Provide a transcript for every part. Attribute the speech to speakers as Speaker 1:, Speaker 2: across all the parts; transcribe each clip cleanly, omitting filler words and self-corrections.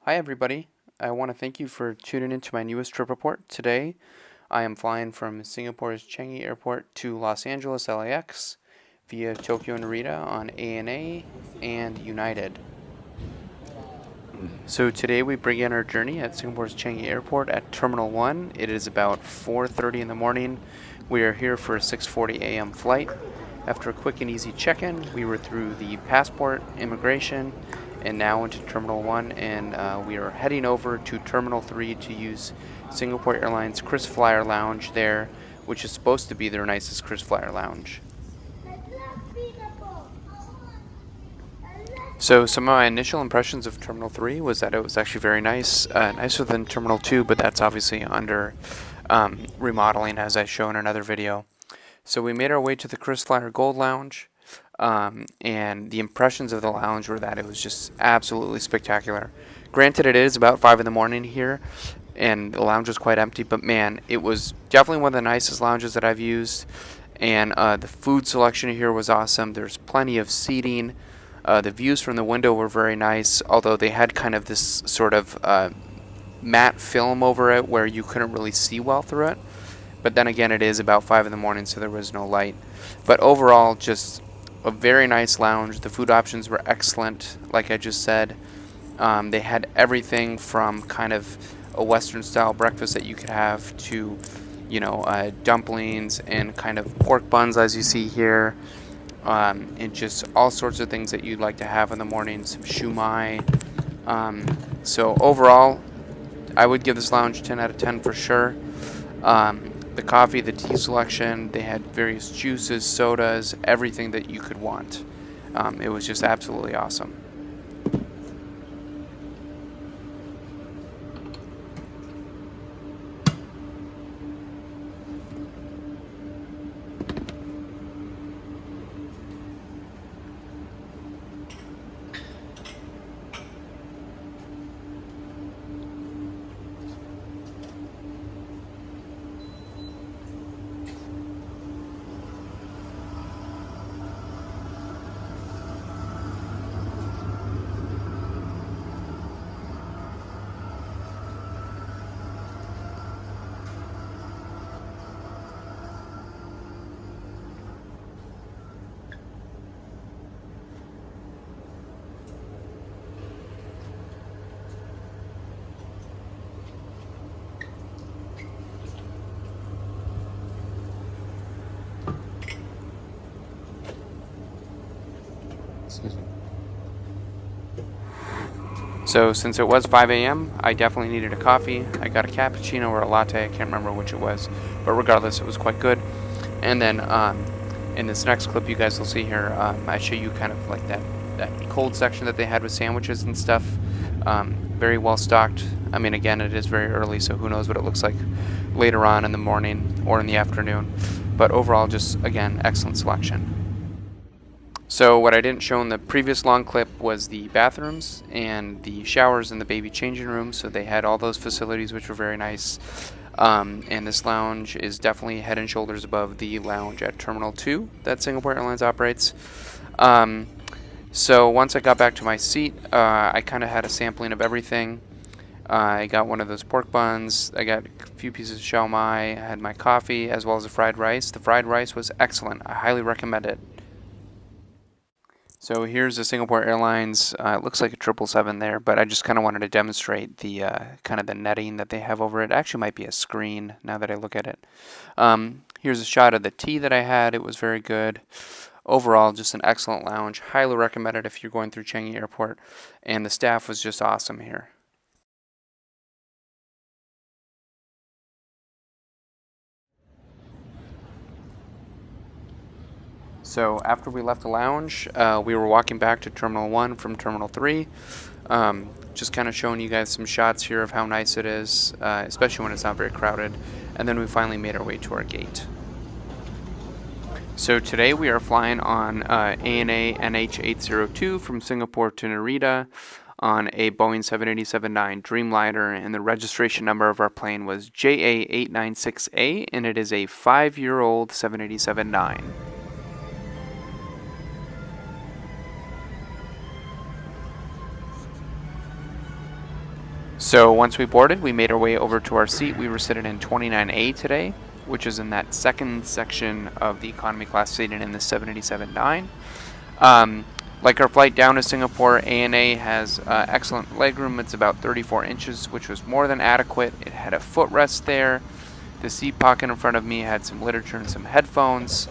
Speaker 1: Hi everybody, I want to thank you for tuning into my newest trip report. Today I am flying from Singapore's Changi Airport to Los Angeles LAX via Tokyo-Narita on ANA and United. So today we begin our journey at Singapore's Changi Airport at Terminal 1. It is about 4:30 in the morning. We are here for a 6:40 a.m. flight. After a quick and easy check-in, we were through the passport, immigration, and now into Terminal 1, and we are heading over to Terminal 3 to use Singapore Airlines Kris Flyer Lounge there, which is supposed to be their nicest Kris Flyer Lounge. So some of my initial impressions of Terminal 3 was that it was actually very nice, nicer than Terminal 2, but that's obviously under remodeling, as I show in another video. So we made our way to the Kris Flyer Gold Lounge, and the impressions of the lounge were that it was just absolutely spectacular. Granted, it is about 5 in the morning here, and the lounge was quite empty, but man, it was definitely one of the nicest lounges that I've used, and the food selection here was awesome. There's plenty of seating. The views from the window were very nice, although they had kind of this sort of matte film over it where you couldn't really see well through it. But then again, it is about 5 in the morning, so there was no light. But overall, just a very nice lounge. The food options were excellent, like I just said. They had everything from kind of a Western-style breakfast that you could have to, dumplings and kind of pork buns, as you see here, and just all sorts of things that you'd like to have in the morning. Some shumai. So overall, I would give this lounge 10 out of 10 for sure. The coffee, the tea selection, they had various juices, sodas, everything that you could want. It was just absolutely awesome. So since it was 5 a.m., I definitely needed a coffee. I got a cappuccino or a latte, I can't remember which it was, but regardless, it was quite good. And then in this next clip you guys will see here, I show you kind of like that cold section that they had with sandwiches and stuff. Very well stocked. I mean, again, it is very early, so who knows what it looks like later on in the morning or in the afternoon. But overall, just, again, excellent selection. So what I didn't show in the previous long clip was the bathrooms and the showers and the baby changing rooms. So they had all those facilities, which were very nice. And this lounge is definitely head and shoulders above the lounge at Terminal 2 that Singapore Airlines operates. So once I got back to my seat, I kind of had a sampling of everything. I got one of those pork buns. I got a few pieces of shao mai. I had my coffee as well as the fried rice. The fried rice was excellent. I highly recommend it. So here's the Singapore Airlines. It looks like a 777 there, but I just kind of wanted to demonstrate the kind of the netting that they have over it. It actually might be a screen now that I look at it. Here's a shot of the tea that I had. It was very good. Overall, just an excellent lounge. Highly recommend it if you're going through Changi Airport. And the staff was just awesome here. So after we left the lounge, we were walking back to Terminal 1 from Terminal 3. Just kind of showing you guys some shots here of how nice it is, especially when it's not very crowded. And then we finally made our way to our gate. So today we are flying on ANA NH802 from Singapore to Narita on a Boeing 787-9 Dreamliner, and the registration number of our plane was JA896A, and it is a 5-year-old 787-9. So once we boarded, we made our way over to our seat. We were sitting in 29A today, which is in that second section of the economy class seating in the 787-9. Like our flight down to Singapore, ANA has excellent legroom. It's about 34 inches, which was more than adequate. It had a footrest there. The seat pocket in front of me had some literature and some headphones.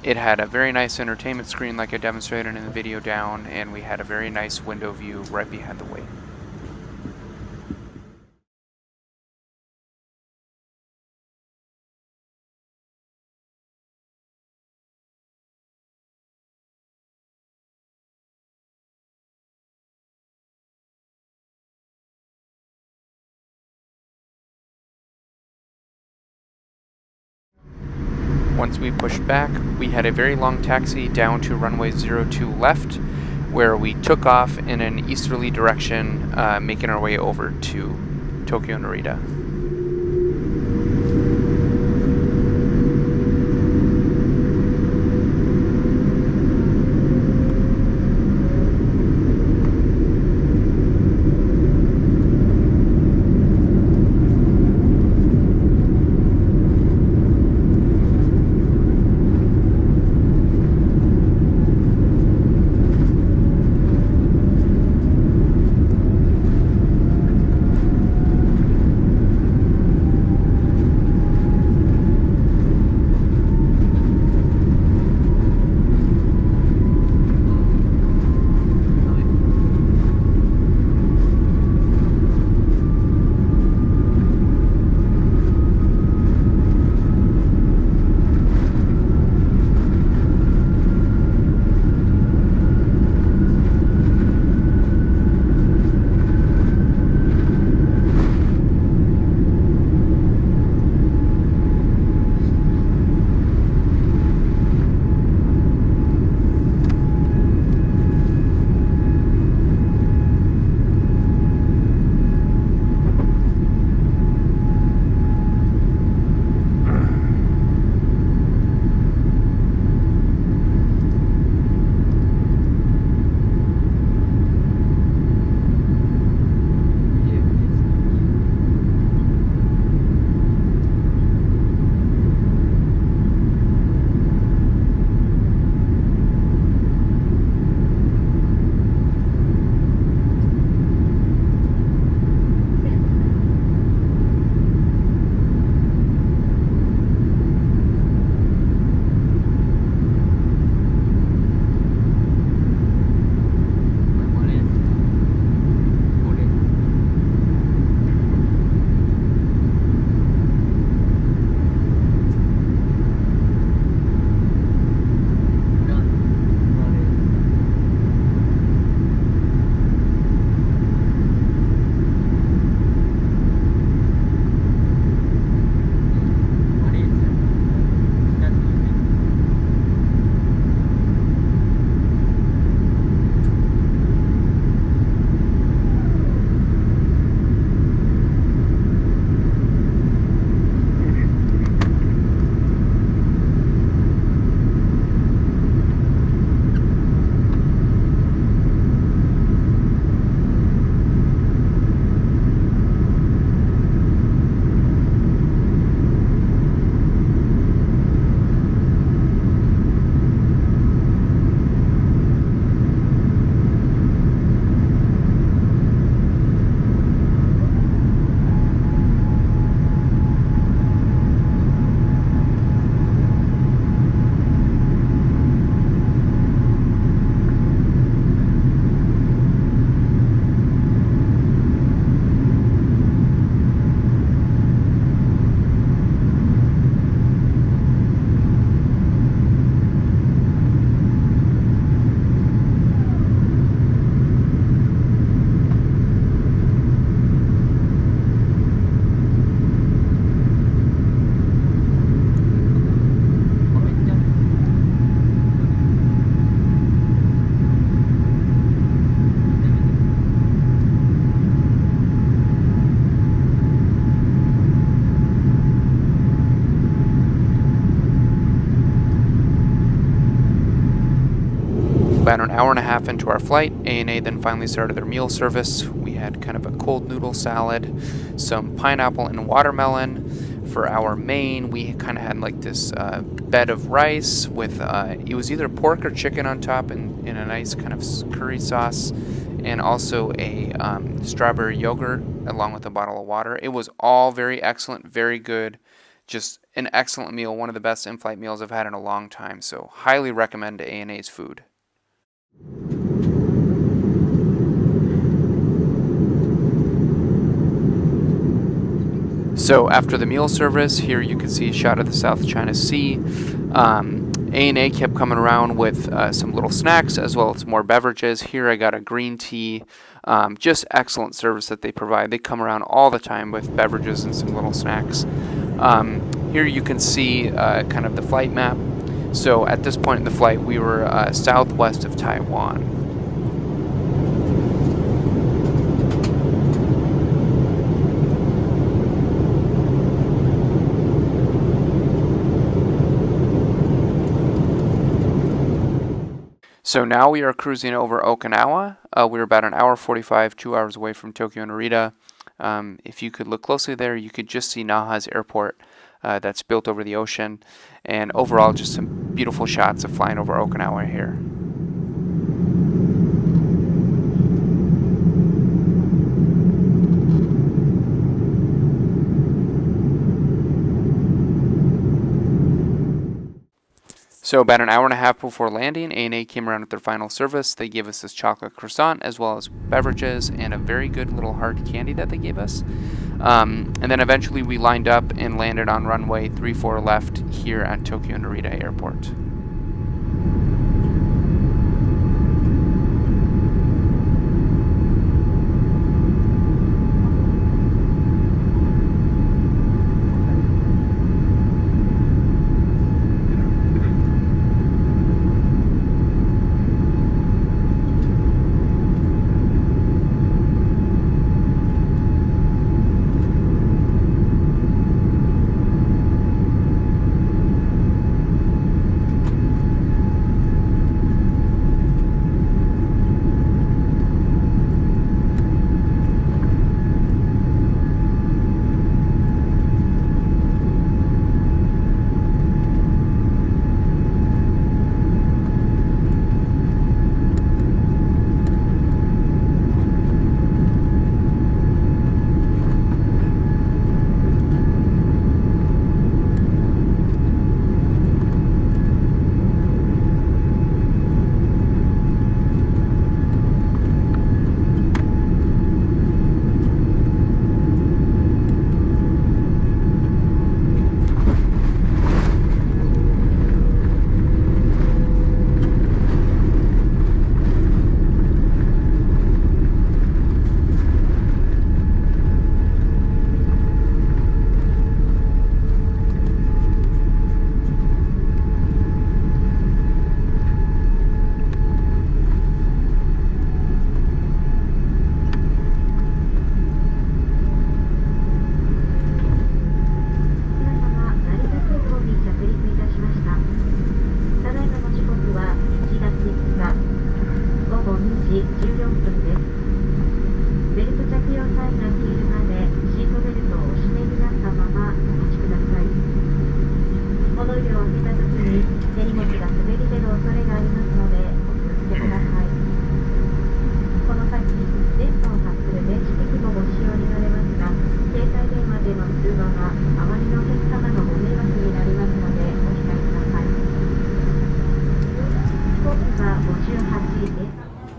Speaker 1: It had a very nice entertainment screen like I demonstrated in the video down, and we had a very nice window view right behind the wing. Once we pushed back, we had a very long taxi down to runway 02 left, where we took off in an easterly direction, making our way over to Tokyo-Narita. About an hour and a half into our flight, ANA then finally started their meal service. We had kind of a cold noodle salad, some pineapple and watermelon. For our main, we kind of had like this bed of rice with, it was either pork or chicken on top in a nice kind of curry sauce, and also a strawberry yogurt along with a bottle of water. It was all very excellent, very good, just an excellent meal, one of the best in-flight meals I've had in a long time, so highly recommend ANA's food. So after the meal service, here you can see a shot of the South China Sea. ANA kept coming around with some little snacks as well as more beverages. Here I got a green tea. Just excellent service that they provide. They come around all the time with beverages and some little snacks. Here you can see kind of the flight map. So at this point in the flight, we were southwest of Taiwan. So now we are cruising over Okinawa. We're about an hour 45, 2 hours away from Tokyo-Narita. If you could look closely there, you could just see Naha's airport that's built over the ocean. And overall, just some beautiful shots of flying over Okinawa here. So about an hour and a half before landing, ANA came around with their final service. They gave us this chocolate croissant as well as beverages and a very good little hard candy that they gave us. And then eventually we lined up and landed on runway 34 left here at Tokyo-Narita Airport.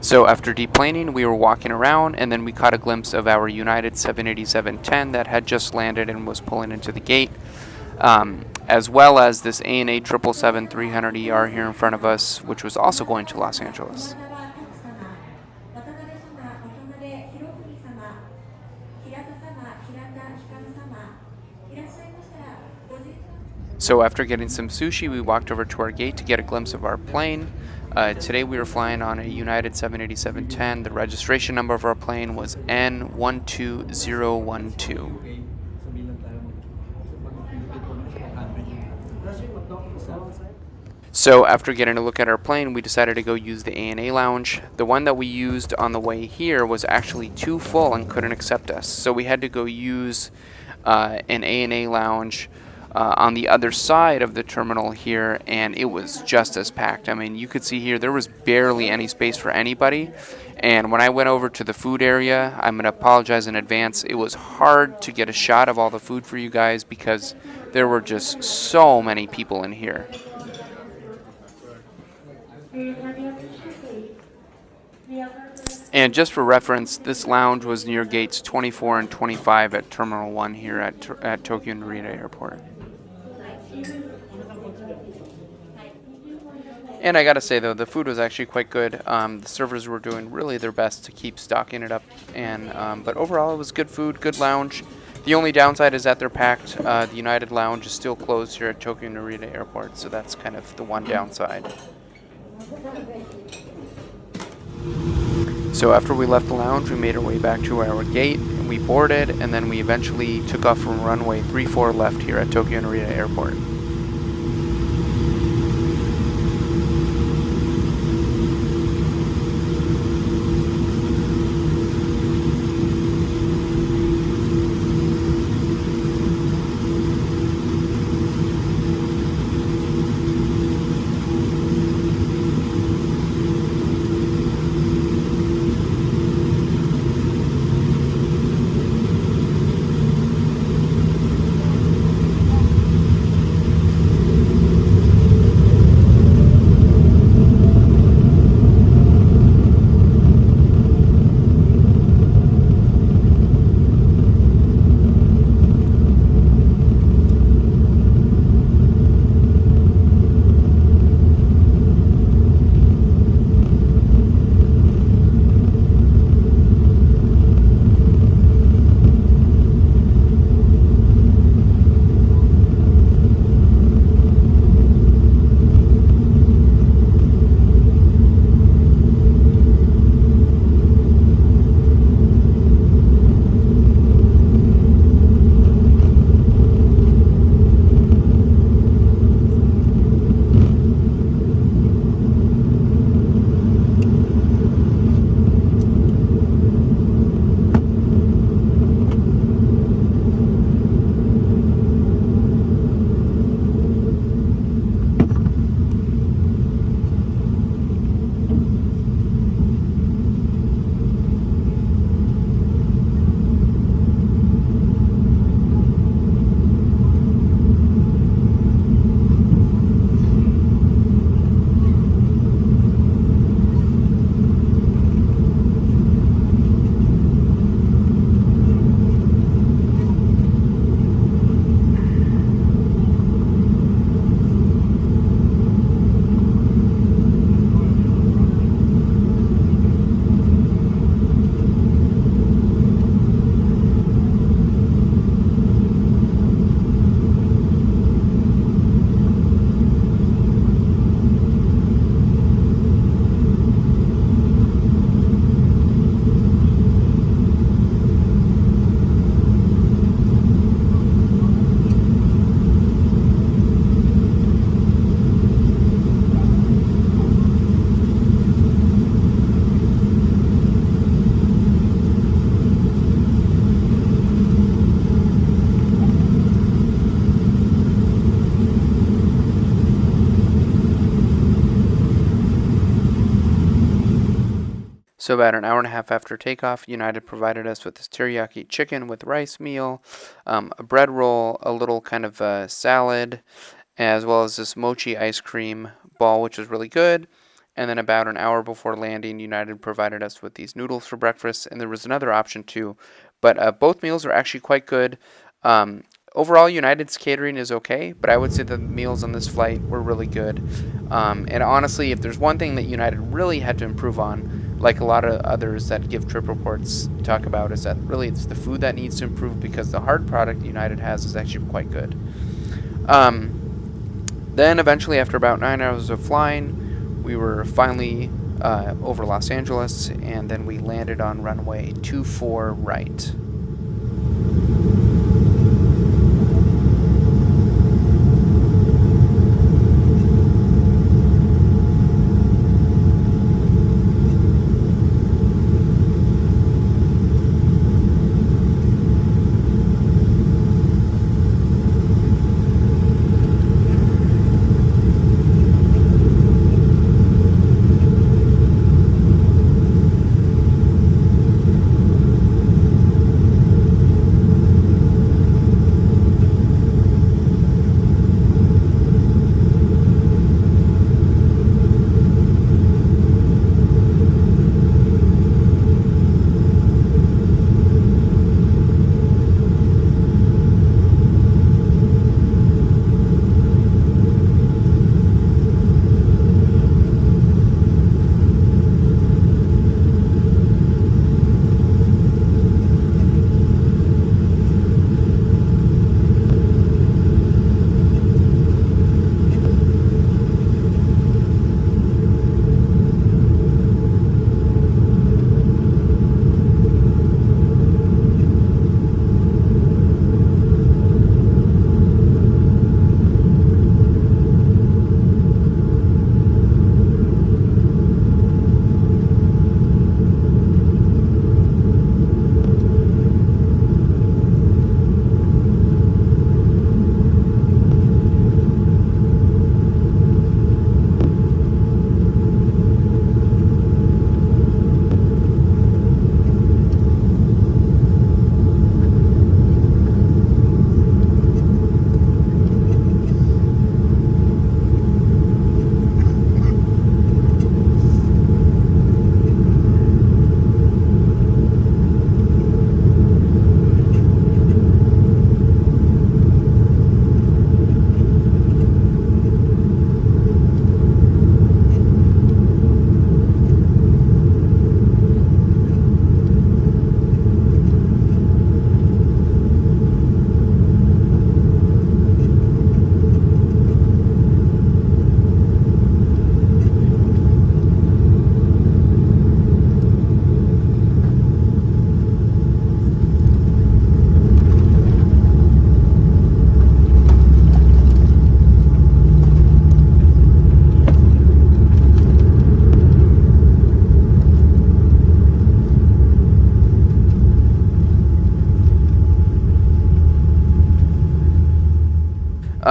Speaker 1: So after deplaning, we were walking around, and then we caught a glimpse of our United 787-10 that had just landed and was pulling into the gate, as well as this ANA 777-300ER here in front of us, which was also going to Los Angeles. So after getting some sushi, we walked over to our gate to get a glimpse of our plane. Today we were flying on a United 787-10. The registration number of our plane was N12012. So after getting a look at our plane, we decided to go use the ANA lounge. The one that we used on the way here was actually too full and couldn't accept us. So we had to go use an ANA lounge on the other side of the terminal here, and it was just as packed. I mean, you could see here there was barely any space for anybody. And when I went over to the food area, I'm going to apologize in advance. It was hard to get a shot of all the food for you guys because there were just so many people in here. And just for reference, this lounge was near gates 24 and 25 at Terminal 1 here at Tokyo-Narita Airport. And I gotta say though, the food was actually quite good. The servers were doing really their best to keep stocking it up, and but overall it was good food, good lounge. The only downside is that they're packed. The United Lounge is still closed here at Tokyo-Narita Airport, so that's kind of the one downside. So after we left the lounge, we made our way back to our gate, and we boarded, and then we eventually took off from runway 34 left here at Tokyo-Narita Airport. So about an hour and a half after takeoff, United provided us with this teriyaki chicken with rice meal, a bread roll, a little kind of salad, as well as this mochi ice cream ball, which was really good. And then about an hour before landing, United provided us with these noodles for breakfast, and there was another option too. But both meals are actually quite good. Overall, United's catering is okay, but I would say the meals on this flight were really good. And honestly, if there's one thing that United really had to improve on, like a lot of others that give trip reports talk about, is that really it's the food that needs to improve, because the hard product United has is actually quite good. Then eventually, after about 9 hours of flying, we were finally over Los Angeles, and then we landed on runway 24 right.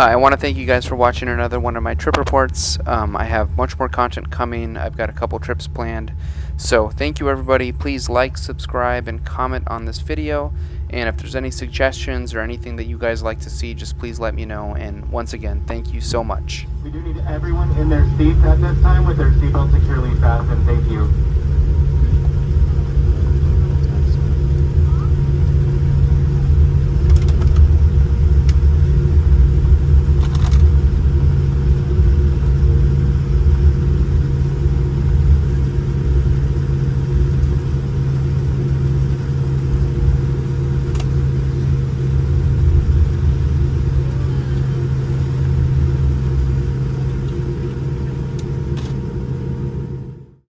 Speaker 1: I want to thank you guys for watching another one of my trip reports. I have much more content coming. I've got a couple trips planned. So thank you everybody. Please like, subscribe, and comment on this video. And if there's any suggestions or anything that you guys like to see, just please let me know. And once again, thank you so much.
Speaker 2: We do need everyone in their seats at this time with their seatbelts securely fastened. Thank you.